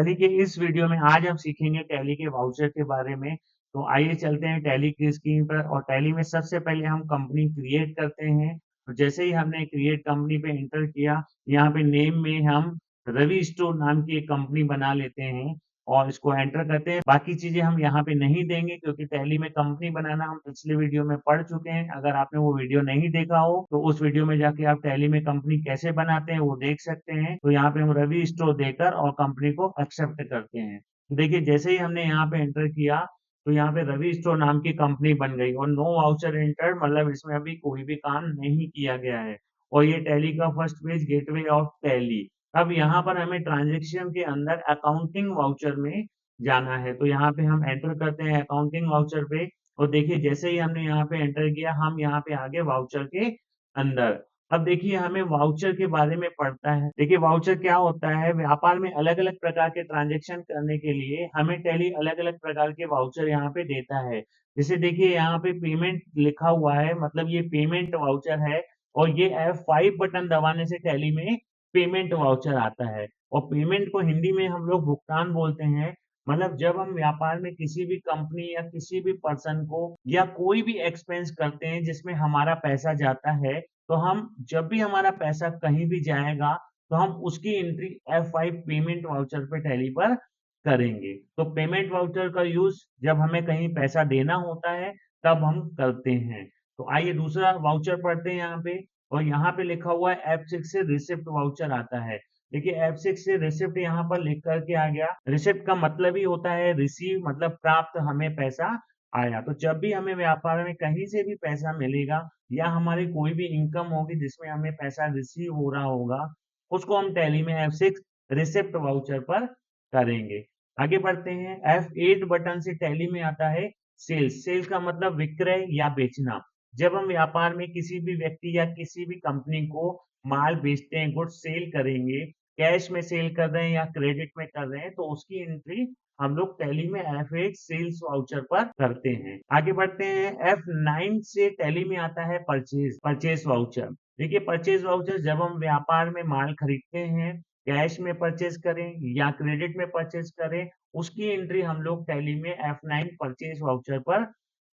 Tally के इस video में आज हम सीखेंगे टैली के वाउचर के बारे में। तो आइए चलते हैं टैली की स्क्रीन पर और टैली में सबसे पहले हम कंपनी क्रिएट करते हैं। तो जैसे ही हमने क्रिएट कंपनी पे एंटर किया, यहाँ पे नेम में हम रवि स्टोर नाम की एक कंपनी बना लेते हैं और इसको एंटर करते हैं। बाकी चीजें हम यहाँ पे नहीं देंगे क्योंकि टैली में कंपनी बनाना हम पिछले वीडियो में पढ़ चुके हैं। अगर आपने वो वीडियो नहीं देखा हो तो उस वीडियो में जाके आप टैली में कंपनी कैसे बनाते हैं वो देख सकते हैं। तो यहाँ पे हम रवि स्टोर देकर और कंपनी को एक्सेप्ट करते हैं। तो देखिए जैसे ही हमने यहाँ पे एंटर किया तो यहाँ पे रवि स्टोर नाम की कंपनी बन गई और नो वाउचर एंटर, मतलब इसमें अभी कोई भी काम नहीं किया गया है। और ये टैली का first page gateway of tally. अब यहाँ पर हमें ट्रांजेक्शन के अंदर अकाउंटिंग वाउचर में जाना है। तो यहाँ पे हम एंटर करते हैं अकाउंटिंग वाउचर पे और देखिए जैसे ही हमने यहाँ पे एंटर किया हम यहाँ पे आगे वाउचर के अंदर। अब देखिए हमें वाउचर के बारे में पढ़ता है। देखिए वाउचर क्या होता है, व्यापार में अलग अलग प्रकार के ट्रांजेक्शन करने के लिए हमें टैली अलग अलग प्रकार के वाउचर यहाँ पे देता है। जैसे देखिए यहाँ पे पेमेंट लिखा हुआ है, मतलब ये पेमेंट वाउचर है और ये F5 बटन दबाने से टैली में पेमेंट वाउचर आता है। और पेमेंट को हिंदी में हम लोग भुगतान बोलते हैं। मतलब जब हम व्यापार में किसी भी कंपनी या किसी भी पर्सन को या कोई भी एक्सपेंस करते हैं जिसमें हमारा पैसा जाता है, तो हम जब भी हमारा पैसा कहीं भी जाएगा तो हम उसकी एंट्री F5 पेमेंट वाउचर पे टैली पर करेंगे। तो पेमेंट वाउचर का यूज जब हमें कहीं पैसा देना होता है तब हम करते हैं। तो आइए दूसरा वाउचर पढ़ते हैं यहाँ पे। और यहाँ पे लिखा हुआ है F6 से रिसिप्ट वाउचर आता है। देखिए F6 से रिसिप्ट यहाँ पर लिख करके आ गया। रिसिप्ट का मतलब ही होता है रिसीव, मतलब प्राप्त, हमें पैसा आया। तो जब भी हमें व्यापार में कहीं से भी पैसा मिलेगा या हमारी कोई भी इनकम होगी जिसमें हमें पैसा रिसीव हो रहा होगा, उसको हम टैली में F6 रिसिप्ट वाउचर पर करेंगे। आगे बढ़ते हैं। F8 बटन से टैली में आता है सेल्स। सेल्स का मतलब विक्रय या बेचना। जब हम व्यापार में किसी भी व्यक्ति या किसी भी कंपनी को माल बेचते हैं, गुड्स सेल करेंगे, कैश में सेल कर रहे हैं या क्रेडिट में कर रहे हैं, तो उसकी एंट्री हम लोग टैली में F8 सेल्स वाउचर पर करते हैं। आगे बढ़ते हैं। F9 से टैली में आता है परचेज, परचेज वाउचर। देखिए परचेज वाउचर जब हम व्यापार में माल खरीदते हैं, कैश में परचेज करें या क्रेडिट में परचेज करें, उसकी एंट्री हम लोग टैली में F9 परचेज वाउचर पर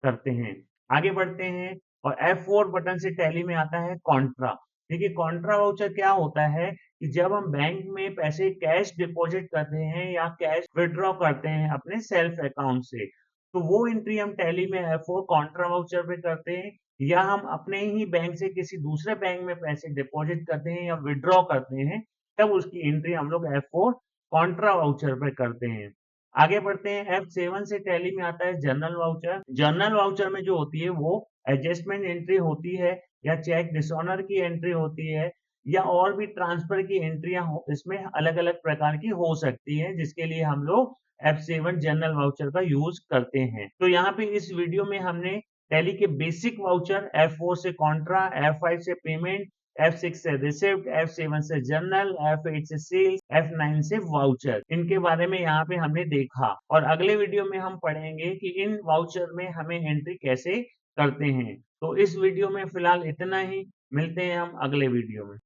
करते हैं। आगे बढ़ते हैं। और F4 बटन से टैली में आता है कॉन्ट्रा। देखिए कॉन्ट्रा वाउचर क्या होता है कि जब हम बैंक में पैसे कैश डिपॉजिट करते हैं या कैश विड्रॉ करते हैं अपने सेल्फ अकाउंट से, तो वो एंट्री हम टैली में F4 कॉन्ट्रा वाउचर पे करते हैं। या हम अपने ही बैंक से किसी दूसरे बैंक में पैसे डिपॉजिट करते हैं या विड्रॉ करते हैं, तब उसकी एंट्री हम लोग F4 कॉन्ट्रा वाउचर पे करते हैं। आगे बढ़ते हैं। F7 से टैली में आता है जर्नल वाउचर। जर्नल वाउचर में जो होती है वो एडजस्टमेंट एंट्री होती है या चेक डिसऑनर की एंट्री होती है या और भी ट्रांसफर की एंट्रियां इसमें अलग अलग प्रकार की हो सकती है, जिसके लिए हम लोग F7 जनरल वाउचर का यूज करते हैं। तो यहाँ पे इस वीडियो में हमने टैली के बेसिक वाउचर F4 से कॉन्ट्रा, F5 से पेमेंट, F6 से रिसिप्ट, F7 से जर्नल, F8 से सेल्स, F9 से वाउचर, इनके बारे में यहाँ पे हमने देखा। और अगले वीडियो में हम पढ़ेंगे कि इन वाउचर में हमें एंट्री कैसे करते हैं। तो इस वीडियो में फिलहाल इतना ही। मिलते हैं हम अगले वीडियो में।